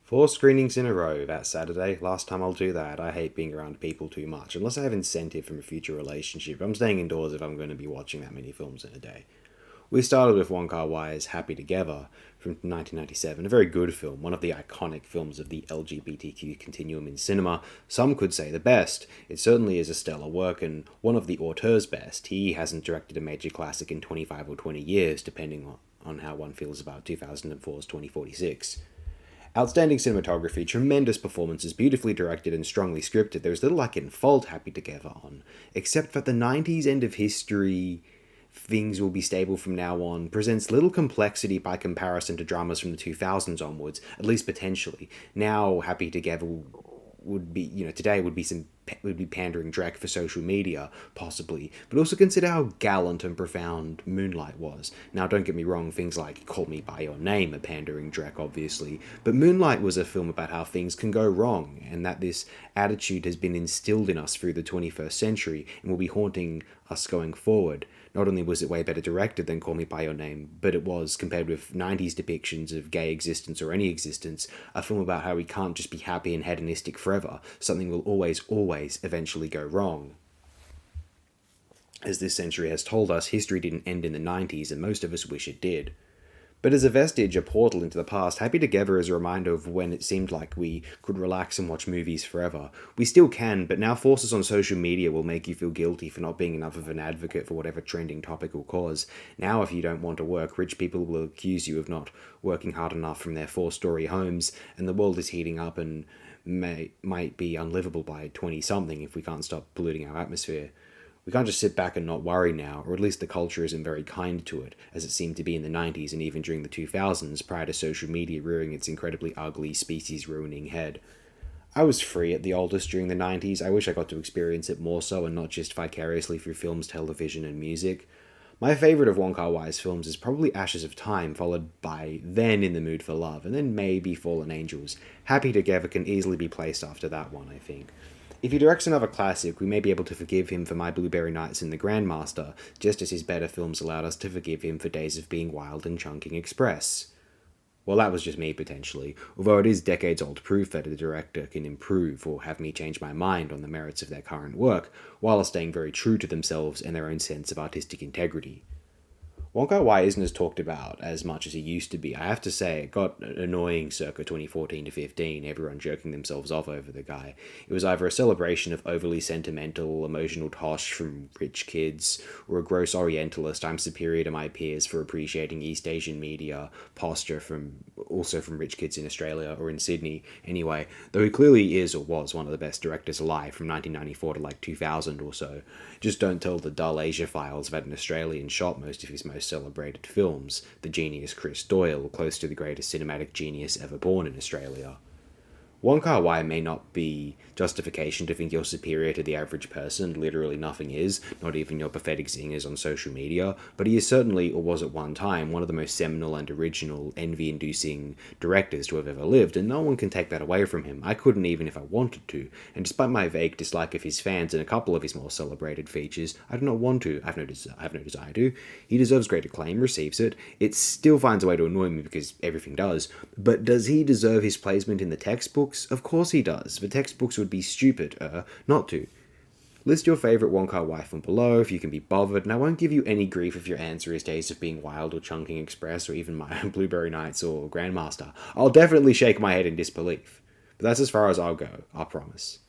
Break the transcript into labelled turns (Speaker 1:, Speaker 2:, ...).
Speaker 1: Four screenings in a row that Saturday. Last time I'll do that. I hate being around people too much. Unless I have incentive from a future relationship, I'm staying indoors if I'm going to be watching that many films in a day. We started with Wong Kar-wai's Happy Together from 1997, a very good film, one of the iconic films of the LGBTQ continuum in cinema. Some could say the best. It certainly is a stellar work and one of the auteur's best. He hasn't directed a major classic in 25 or 20 years, depending on how one feels about 2004's 2046. Outstanding cinematography, tremendous performances, beautifully directed and strongly scripted. There's little I can fault Happy Together on, except that the 90s end of history, things will be stable from now on, presents little complexity by comparison to dramas from the 2000s onwards, at least potentially. Now, Happy Together would be, today would be pandering Drek for social media, possibly. But also consider how gallant and profound Moonlight was. Now, don't get me wrong, things like Call Me By Your Name are pandering Drek, obviously. But Moonlight was a film about how things can go wrong, and that this attitude has been instilled in us through the 21st century and will be haunting us going forward. Not only was it way better directed than Call Me By Your Name, but it was, compared with 90s depictions of gay existence or any existence, a film about how we can't just be happy and hedonistic forever. Something will always eventually go wrong. As this century has told us, history didn't end in the 90s, and most of us wish it did. But as a vestige, a portal into the past, Happy Together is a reminder of when it seemed like we could relax and watch movies forever. We still can, but now forces on social media will make you feel guilty for not being enough of an advocate for whatever trending topic or cause. Now, if you don't want to work, rich people will accuse you of not working hard enough from their four-story homes, and the world is heating up and might be unlivable by 20-something if we can't stop polluting our atmosphere. We can't just sit back and not worry now, or at least the culture isn't very kind to it, as it seemed to be in the 90s and even during the 2000s, prior to social media rearing its incredibly ugly, species-ruining head. I was free at the oldest during the 90s. I wish I got to experience it more so and not just vicariously through films, television, and music. My favourite of Wong Kar-wai's films is probably Ashes of Time, followed by then In the Mood for Love, and then maybe Fallen Angels. Happy Together can easily be placed after that one, I think. If he directs another classic, we may be able to forgive him for My Blueberry Nights and The Grandmaster, just as his better films allowed us to forgive him for Days of Being Wild and Chungking Express. Well, that was just me, potentially, although it is decades-old proof that a director can improve or have me change my mind on the merits of their current work, while staying very true to themselves and their own sense of artistic integrity. Wong Kar-wai isn't as talked about as much as he used to be. I have to say, it got annoying circa 2014 to 15, everyone jerking themselves off over the guy. It was either a celebration of overly sentimental, emotional tosh from rich kids, or a gross orientalist, I'm superior to my peers for appreciating East Asian media posture from rich kids in Australia or in Sydney. Anyway, though he clearly is or was one of the best directors alive from 1994 to like 2000 or so. Just don't tell the dull Asia files that an Australian shot most of his most celebrated films, the genius Chris Doyle, close to the greatest cinematic genius ever born in Australia. Wong Kar-wai may not be justification to think you're superior to the average person, literally nothing is, not even your pathetic zingers on social media, but he is certainly, or was at one time, one of the most seminal and original, envy-inducing directors to have ever lived, and no one can take that away from him. I couldn't even if I wanted to, and despite my vague dislike of his fans and a couple of his more celebrated features, I do not want to, I have no desire to. He deserves great acclaim, receives it. It still finds a way to annoy me because everything does, but does he deserve his placement in the textbook? Of course he does. The textbooks would be stupid, not to. List your favourite Wong Kar-wai film below if you can be bothered, and I won't give you any grief if your answer is Days of Being Wild or Chungking Express or even My Blueberry Nights or Grandmaster. I'll definitely shake my head in disbelief. But that's as far as I'll go, I promise.